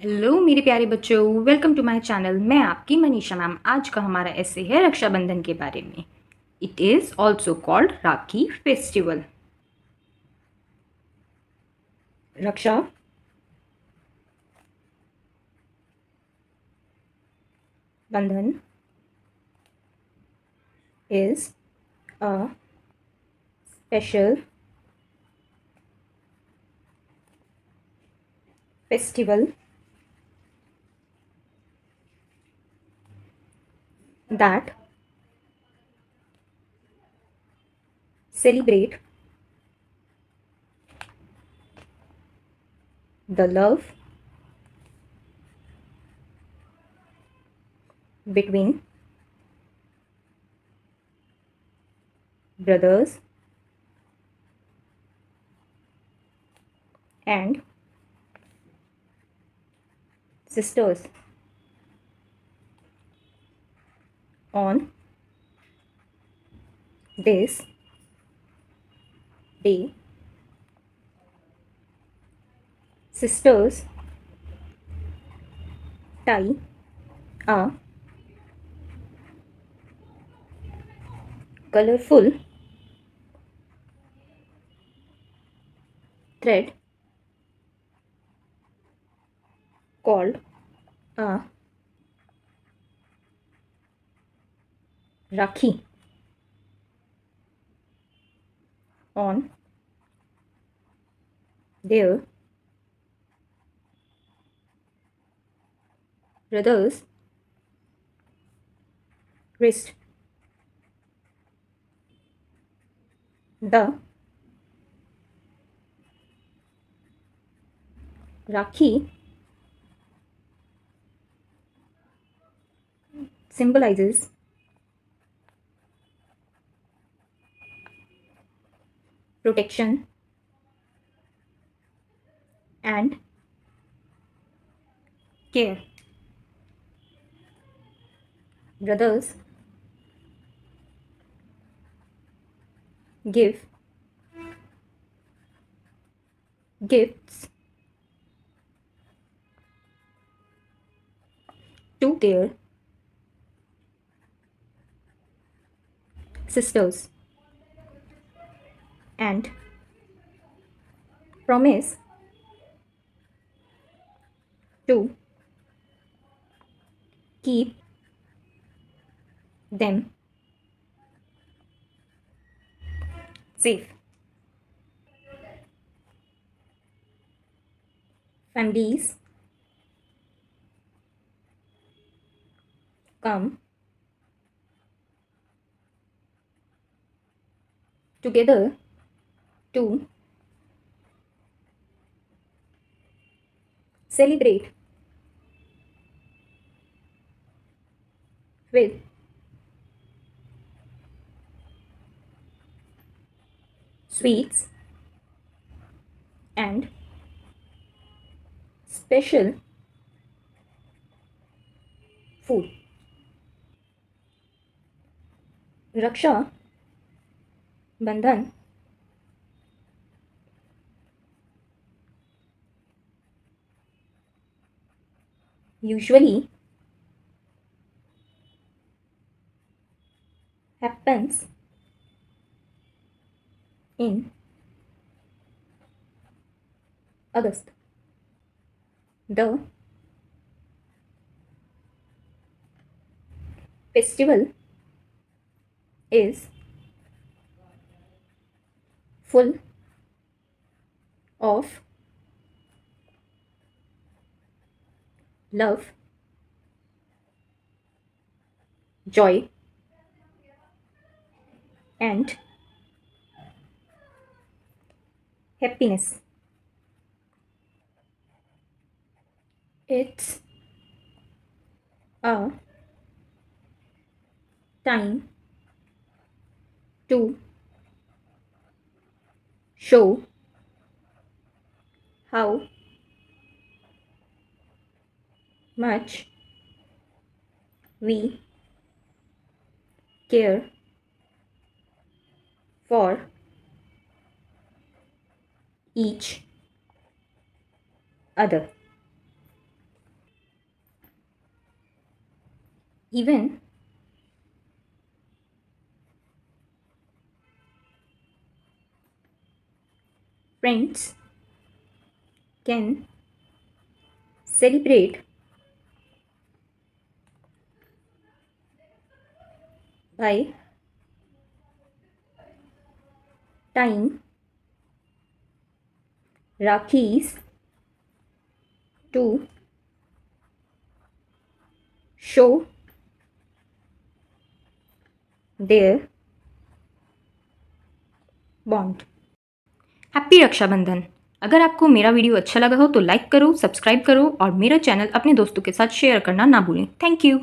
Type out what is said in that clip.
Hello मेरे प्यारे बच्चों, वेलकम टू माय चैनल। मैं आपकी मनीषा मैम। आज का हमारा ऐसे है रक्षाबंधन के बारे में। It is also called Rakhi festival. Raksha Bandhan is a special festival that celebrate the love between brothers and sisters. On this day, sisters tie a colorful thread called a rakhi on their brother's wrist. The rakhi symbolizes protection and care. Brothers give gifts to their sisters and promise to keep them safe. Families come together to celebrate with sweets and special food. Raksha Bandhan usually happens in August. The festival is full of love, joy, and happiness. It's a time to show how much we care for each other. Even friends can celebrate by tying Rakis to show their bond. Happy Rakshabandhan. अगर आपको मेरा video अच्छा लगा हो तो like करो, subscribe करो और मेरा चैनल अपने दोस्तों के साथ शेयर करना ना भूलें। Thank you.